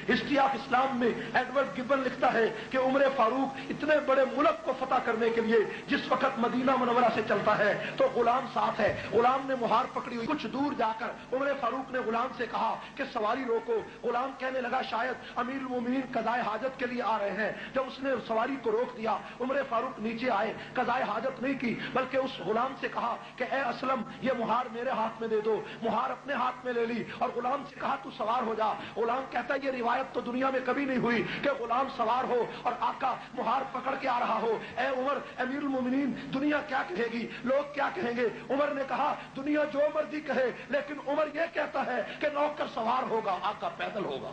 History of اسلام میں Edward گبن لکھتا ہے کہ عمر فاروق اتنے بڑے ملک کو فتح کرنے کے لیے جس وقت مدینہ منورہ سے چلتا ہے تو غلام ساتھ ہے، غلام نے مہار پکڑی ہوئی، کچھ دور جا کر عمر فاروق نے غلام سے کہا کہ سواری روکو، غلام کہنے لگا شاید امیر المومنین قضائے حاجت کے لیے آ رہے ہیں۔ جب اس نے سواری کو روک دیا، عمر فاروق نیچے آئے، قضائے حاجت نہیں کی بلکہ اس غلام سے کہا کہ اے اسلم یہ مہار میرے ہاتھ میں دے دو، مہار اپنے ہاتھ میں لے لی اور غلام سے کہا تو سوار ہو جا۔ غلام کہتا ہے یہ روایت تو دنیا میں کبھی نہیں ہوئی کہ غلام سوار ہو اور آقا مہار پکڑ کے آ رہا ہو۔ اے عمر امیر المومنین دنیا کیا کہے گی، لوگ کیا کہیں گے؟ عمر نے کہا دنیا جو مرضی کہے لیکن عمر یہ کہتا ہے کہ نوکر سوار ہوگا، آقا پیدل ہوگا۔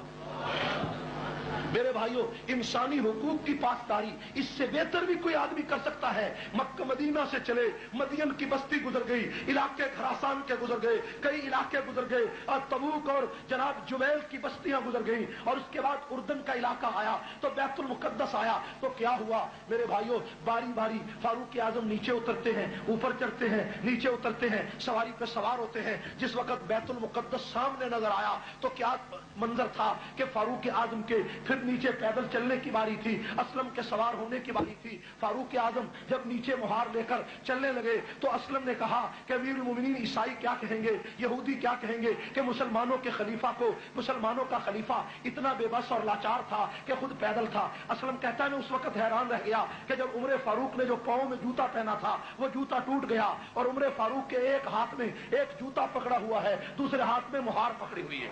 میرے بھائیوں، انسانی حقوق کی پاسداری اس سے بہتر بھی کوئی آدمی کر سکتا ہے؟ مکہ مدینہ سے چلے، مدین کی بستی گزر گئی، علاقے خراسان کے گزر گئے، کئی علاقے گزر گئے اور تبوک اور جناب جمیل کی بستیاں گزر گئیں اور اس کے بعد اردن کا علاقہ آیا تو بیت المقدس آیا تو کیا ہوا میرے بھائیوں؟ باری باری فاروق اعظم نیچے اترتے ہیں، اوپر چڑھتے ہیں، نیچے اترتے ہیں، سواری پہ سوار ہوتے ہیں۔ جس وقت بیت المقدس سامنے نظر آیا تو کیا منظر تھا کہ فاروق اعظم کے پھر نیچے پیدل چلنے کی باری تھی، اسلم کے سوار ہونے کی باری تھی۔ فاروق اعظم جب نیچے مہار لے کر چلنے لگے تو اسلم نے کہا کہ امیر المومنین عیسائی کیا کہیں گے، یہودی کیا کہیں گے کہ مسلمانوں کے خلیفہ کو، مسلمانوں کا خلیفہ اتنا بے بس اور لاچار تھا کہ خود پیدل تھا۔ اسلم کہتا ہے میں اس وقت حیران رہ گیا کہ جب عمر فاروق نے جو پاؤں میں جوتا پہنا تھا وہ جوتا ٹوٹ گیا اور عمر فاروق کے ایک ہاتھ میں ایک جوتا پکڑا ہوا ہے، دوسرے ہاتھ میں مہار پکڑی ہوئی ہے۔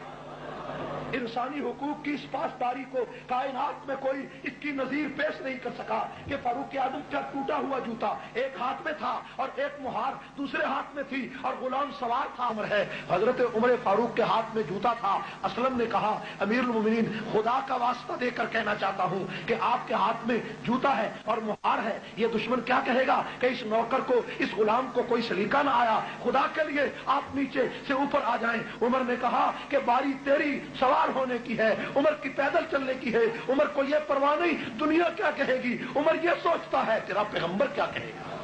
انسانی حقوق کی اس پاسداری کو کائنات میں کوئی اس کی نظیر پیش نہیں کر سکا کہ فاروق اعظم کا ٹوٹا ہوا جوتا ایک ہاتھ میں تھا اور ایک مہار دوسرے ہاتھ میں تھی اور غلام سوار تھا۔ عمر ہے، حضرت عمر فاروق کے ہاتھ میں جوتا تھا۔ اسلم نے کہا امیر المومنین خدا کا واسطہ دے کر کہنا چاہتا ہوں کہ آپ کے ہاتھ میں جوتا ہے اور مہار ہے، یہ دشمن کیا کہے گا کہ اس نوکر کو، اس غلام کو کوئی سلیقہ نہ آیا، خدا کے لیے آپ نیچے سے اوپر آ جائیں۔ عمر نے کہا کہ باری تیری سوار ہونے کی ہے، عمر کی پیدل چلنے کی ہے، عمر کو یہ پرواہ نہیں دنیا کیا کہے گی، عمر یہ سوچتا ہے تیرا پیغمبر کیا کہے گا۔